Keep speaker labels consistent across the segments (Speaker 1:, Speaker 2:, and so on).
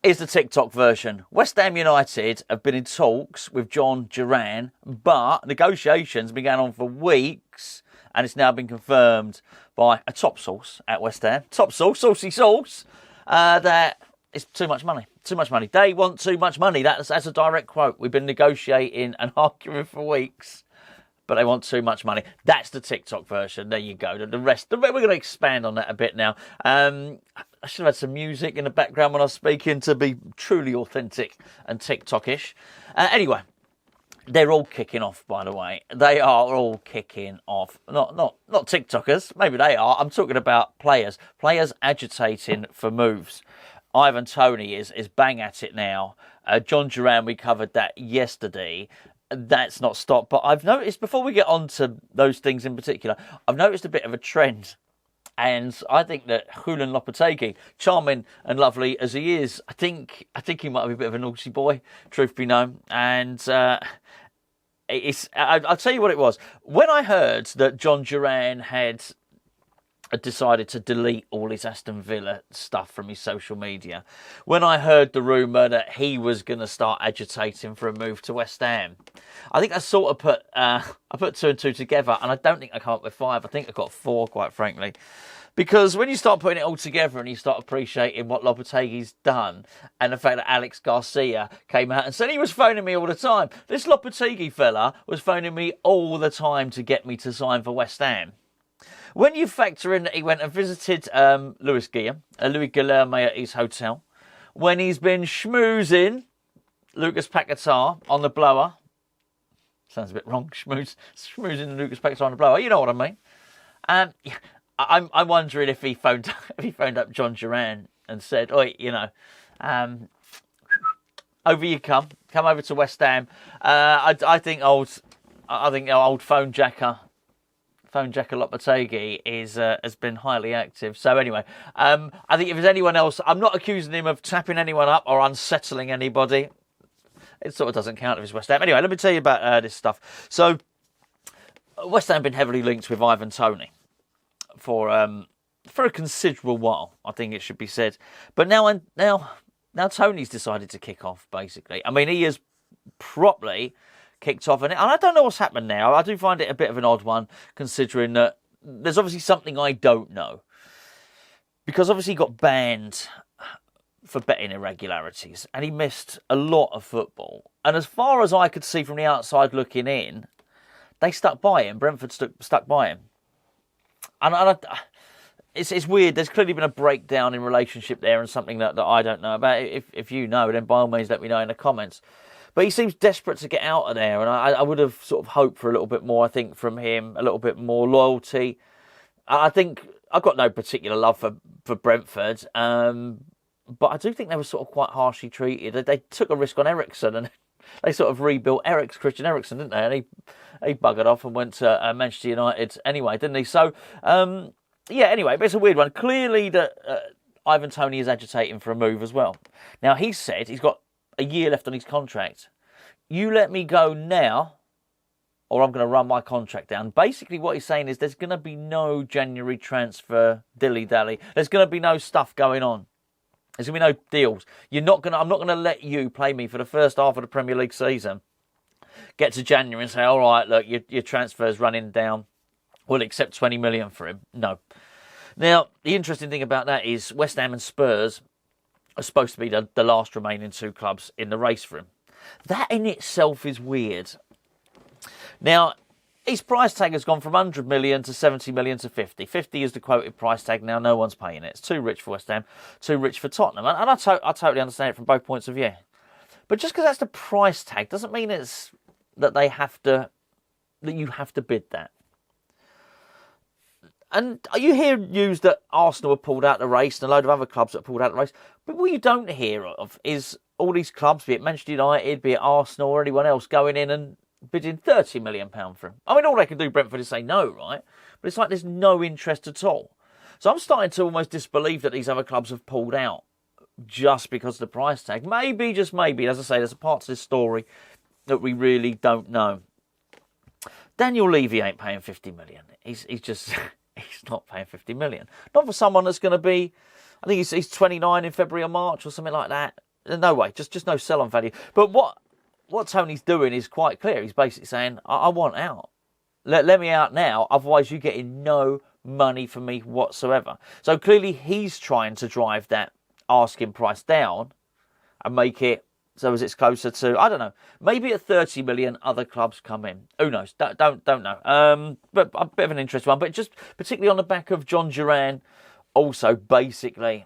Speaker 1: is the TikTok version. West Ham United have been in talks with Duran, but negotiations began on for weeks, and it's now been confirmed by a top source at West Ham. Top source, saucy source, that it's too much money. Too much money. They want too much money. That's a direct quote. We've been negotiating and arguing for weeks, but they want too much money. That's the TikTok version. There you go. The rest, we're going to expand on that a bit now. I should have had some music in the background when I was speaking to be truly authentic and TikTok-ish. Anyway, they're all kicking off, by the way. They are all kicking off. Not TikTokers. Maybe they are. I'm talking about players. Players agitating for moves. Ivan Toney is bang at it now. John Duran, we covered that yesterday. That's not stopped. But I've noticed, before we get on to those things in particular, I've noticed a bit of a trend. And I think that Julian Lopetegui, charming and lovely as he is, I think he might be a bit of a naughty boy, truth be known. And I'll tell you what it was. When I heard that John Duran had decided to delete all his Aston Villa stuff from his social media, when I heard the rumour that he was going to start agitating for a move to West Ham, I think I sort of put two and two together, and I don't think I come up with five. I think I got four, quite frankly. Because when you start putting it all together and you start appreciating what Lopetegui's done, and the fact that Alex Garcia came out and said he was phoning me all the time. This Lopetegui fella was phoning me all the time to get me to sign for West Ham. When you factor in that he went and visited Louis Guilherme at his hotel, when he's been schmoozing Lucas Paqueta on the blower, sounds a bit wrong, schmoozing Lucas Paqueta on the blower, you know what I mean. I'm wondering if he phoned up John Duran and said, "Oi, over you come over to West Ham." I think old phone jacker Lopetegui has been highly active. So anyway, I think if there's anyone else, I'm not accusing him of tapping anyone up or unsettling anybody. It sort of doesn't count if it's West Ham. Anyway, let me tell you about this stuff. So West Ham have been heavily linked with Ivan Toney for a considerable while, I think it should be said. But now Tony's decided to kick off, basically. I mean, he has properly kicked off, and I don't know what's happened now. I do find it a bit of an odd one, considering that there's obviously something I don't know. Because obviously he got banned for betting irregularities, and he missed a lot of football. And as far as I could see from the outside looking in, they stuck by him. Brentford stuck by him. And it's weird. There's clearly been a breakdown in relationship there, and something that I don't know about. If you know, then by all means let me know in the comments. But he seems desperate to get out of there, and I would have sort of hoped for a little bit more, I think, from him, a little bit more loyalty. I think I've got no particular love for Brentford, but I do think they were sort of quite harshly treated. They took a risk on Eriksen, and they sort of rebuilt Christian Eriksen, didn't they? And he buggered off and went to Manchester United anyway, didn't he? So, anyway, but it's a weird one. Clearly that Ivan Toney is agitating for a move as well. Now, he said he's got a year left on his contract. You let me go now, or I'm going to run my contract down. Basically, what he's saying is there's going to be no January transfer dilly-dally. There's going to be no stuff going on. There's going to be no deals. I'm not going to let you play me for the first half of the Premier League season. Get to January and say, all right, look, your transfer's running down. We'll accept 20 million for him. No. Now, the interesting thing about that is West Ham and Spurs are supposed to be the last remaining two clubs in the race for him. That in itself is weird. Now, his price tag has gone from 100 million to 70 million to 50. 50 is the quoted price tag now. No one's paying it. It's too rich for West Ham, too rich for Tottenham. And I totally understand it from both points of view. But just because that's the price tag doesn't mean it's that you have to bid that. And you hear news that Arsenal have pulled out the race and a load of other clubs that have pulled out the race. But what you don't hear of is all these clubs, be it Manchester United, be it Arsenal or anyone else, going in and bidding £30 million for him. I mean, all they can do, Brentford, is say no, right? But it's like there's no interest at all. So I'm starting to almost disbelieve that these other clubs have pulled out just because of the price tag. Maybe, just maybe, as I say, there's a part to this story that we really don't know. Daniel Levy ain't paying 50 million. He's just... He's not paying 50 million. Not for someone that's going to be, I think he's 29 in February or March or something like that. No way, just no sell-on value. But what Tony's doing is quite clear. He's basically saying, I want out. Let me out now, otherwise you're getting no money from me whatsoever. So clearly he's trying to drive that asking price down and make it so as it's closer to, I don't know, maybe at 30 million other clubs come in. Who knows? Don't know. But a bit of an interesting one. But just particularly on the back of John Duran, also basically,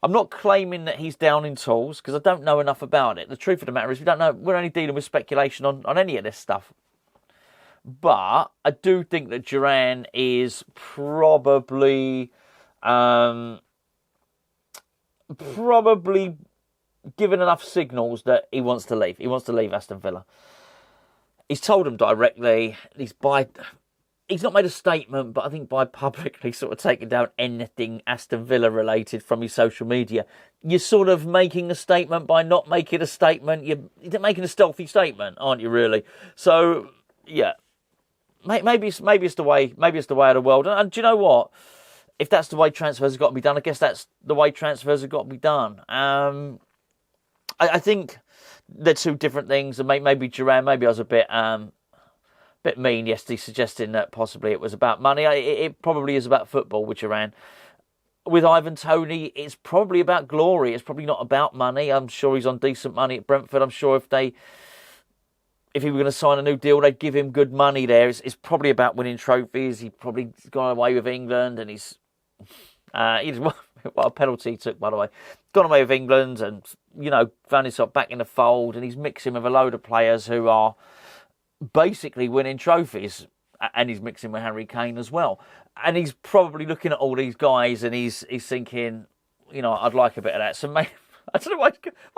Speaker 1: I'm not claiming that he's down in tools because I don't know enough about it. The truth of the matter is we don't know. We're only dealing with speculation on any of this stuff. But I do think that Duran is probably given enough signals that he wants to leave. He wants to leave Aston Villa. He's told them directly. He's not made a statement, but I think by publicly sort of taking down anything Aston Villa related from his social media, you're sort of making a statement by not making a statement. You're making a stealthy statement, aren't you? Really? So yeah. Maybe it's the way of the world. And do you know what? If that's the way transfers have got to be done, I guess that's the way transfers have got to be done. I think they're two different things. And maybe Duran, maybe I was a bit mean yesterday, suggesting that possibly it was about money. It probably is about football with Duran. With Ivan Toney, it's probably about glory. It's probably not about money. I'm sure he's on decent money at Brentford. I'm sure if he were going to sign a new deal, they'd give him good money there. It's probably about winning trophies. He probably gone away with England, and he's what a penalty he took, by the way. Gone away with England, and found himself back in the fold, and he's mixing with a load of players who are basically winning trophies, and he's mixing with Harry Kane as well. And he's probably looking at all these guys, and he's thinking, I'd like a bit of that. So maybe. I don't know why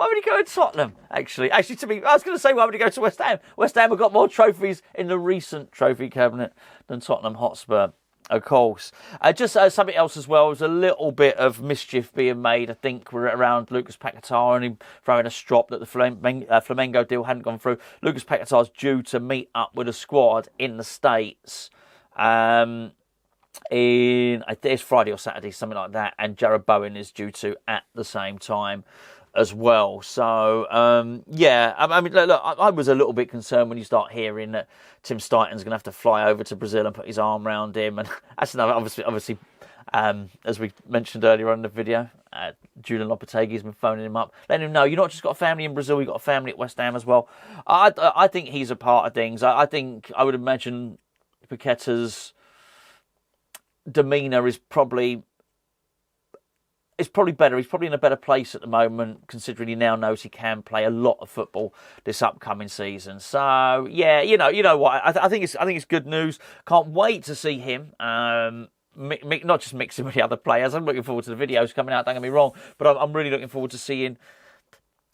Speaker 1: would he go to Tottenham, actually. Actually, I was going to say, why would he go to West Ham? West Ham have got more trophies in the recent trophy cabinet than Tottenham Hotspur, of course. Just something else as well. There's a little bit of mischief being made, I think, around Lucas Paqueta and him throwing a strop that the Flamengo deal hadn't gone through. Lucas Paqueta's due to meet up with a squad in the States. I think it's Friday or Saturday, something like that, and Jared Bowen is due to at the same time as well. So I mean, look, I was a little bit concerned when you start hearing that Tim Steiten's going to have to fly over to Brazil and put his arm around him, and that's another obviously as we mentioned earlier on in the video, Julian Lopetegui has been phoning him up, letting him know you've not just got a family in Brazil, you've got a family at West Ham as well. I think he's a part of things. I think I would imagine Paqueta's demeanour is probably better. He's probably in a better place at the moment, considering he now knows he can play a lot of football this upcoming season. So yeah, you know what? I think it's good news. Can't wait to see him. Not just mixing with the other players. I'm looking forward to the videos coming out. Don't get me wrong, but I'm really looking forward to seeing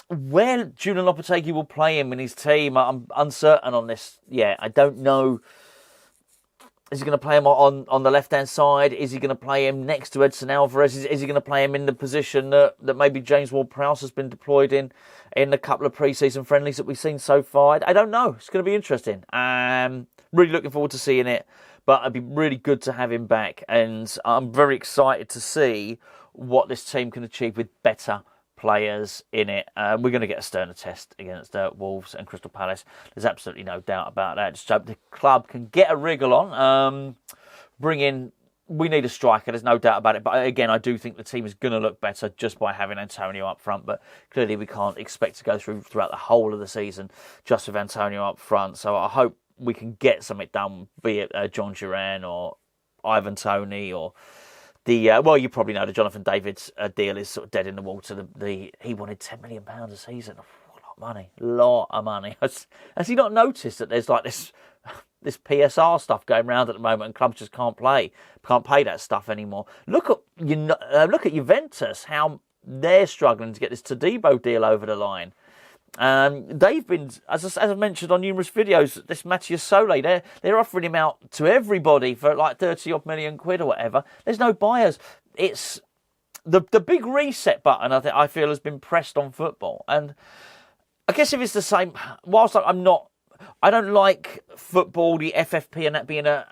Speaker 1: where Julian Lopetegui will play him in his team. I'm uncertain on this. Yeah, I don't know. Is he going to play him on the left-hand side? Is he going to play him next to Edson Alvarez? Is he going to play him in the position that maybe James Ward-Prowse has been deployed in a couple of pre-season friendlies that we've seen so far? I don't know. It's going to be interesting. Really looking forward to seeing it. But it'd be really good to have him back. And I'm very excited to see what this team can achieve with better players in it. We're going to get a sterner test against Wolves and Crystal Palace. There's absolutely no doubt about that. Just hope the club can get a wriggle on. We need a striker, there's no doubt about it. But again, I do think the team is going to look better just by having Antonio up front. But clearly we can't expect to go throughout the whole of the season just with Antonio up front. So I hope we can get something done, be it John Duran or Ivan Toney or well, you probably know the Jonathan David's deal is sort of dead in the water. He wanted £10 million a season. A lot of money. Has he not noticed that there's like this PSR stuff going around at the moment, and clubs just can't pay that stuff anymore? Look at Juventus, how they're struggling to get this Todibo deal over the line. They've been, as I've mentioned on numerous videos, this Matthias Sole, they're offering him out to everybody for like 30 odd million quid or whatever. There's no buyers. It's the big reset button, I feel, has been pressed on football. And I guess if it's the same, whilst I don't like football, the FFP and that being a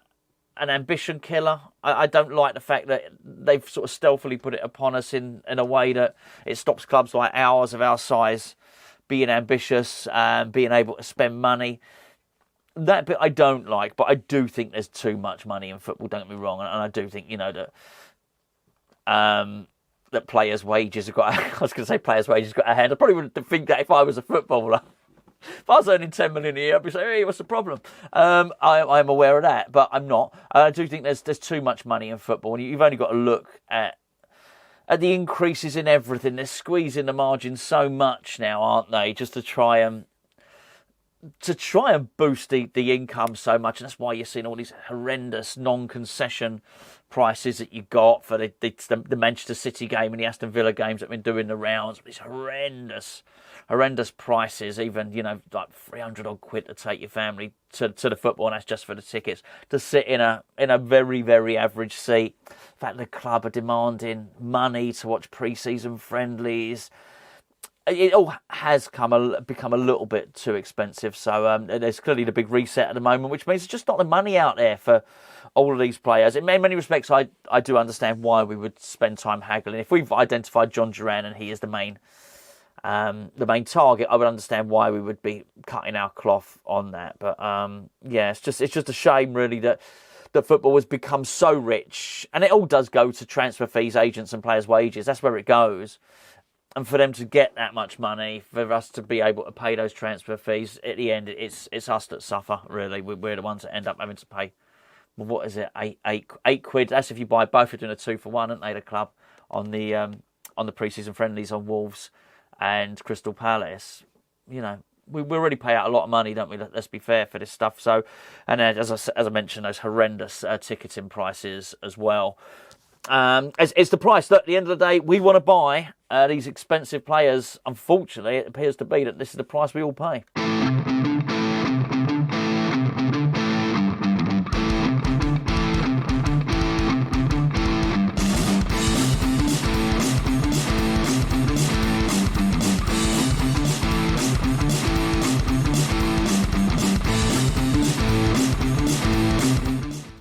Speaker 1: an ambition killer. I don't like the fact that they've sort of stealthily put it upon us in a way that it stops clubs like ours of our size being ambitious and being able to spend money. That bit I don't like, but I do think there's too much money in football, don't get me wrong. And I do think, that players' wages have got... I was going to say players' wages got a hand. I probably wouldn't think that if I was a footballer. If I was earning 10 million a year, I'd be saying, hey, what's the problem? I'm aware of that, but I'm not. I do think there's too much money in football, and you've only got to look at the increases in everything. They're squeezing the margins so much now, aren't they? Just to try and boost the income so much, and that's why you're seeing all these horrendous non-concession prices that you got for the Manchester City game and the Aston Villa games that have been doing the rounds. These horrendous prices, even, like 300 odd quid to take your family to the football, and that's just for the tickets, to sit in a very, very average seat. In fact, the club are demanding money to watch pre-season friendlies. It all has become a little bit too expensive. So there's clearly the big reset at the moment, which means there's just not the money out there for all of these players. In many respects, I do understand why we would spend time haggling. If we've identified John Duran and he is the main target, I would understand why we would be cutting our cloth on that. But it's just a shame, really, that football has become so rich, and it all does go to transfer fees, agents, and players' wages. That's where it goes. And for them to get that much money, for us to be able to pay those transfer fees, at the end, it's us that suffer, really. We're the ones that end up having to pay, what is it, eight quid? That's if you buy both. You're doing a 2-for-1, aren't they, the club, on the pre-season friendlies on Wolves and Crystal Palace. We already pay out a lot of money, don't we? Let's be fair for this stuff. So, and as I mentioned, those horrendous ticketing prices as well. It's the price. Look, at the end of the day, we want to buy these expensive players. Unfortunately, it appears to be that this is the price we all pay.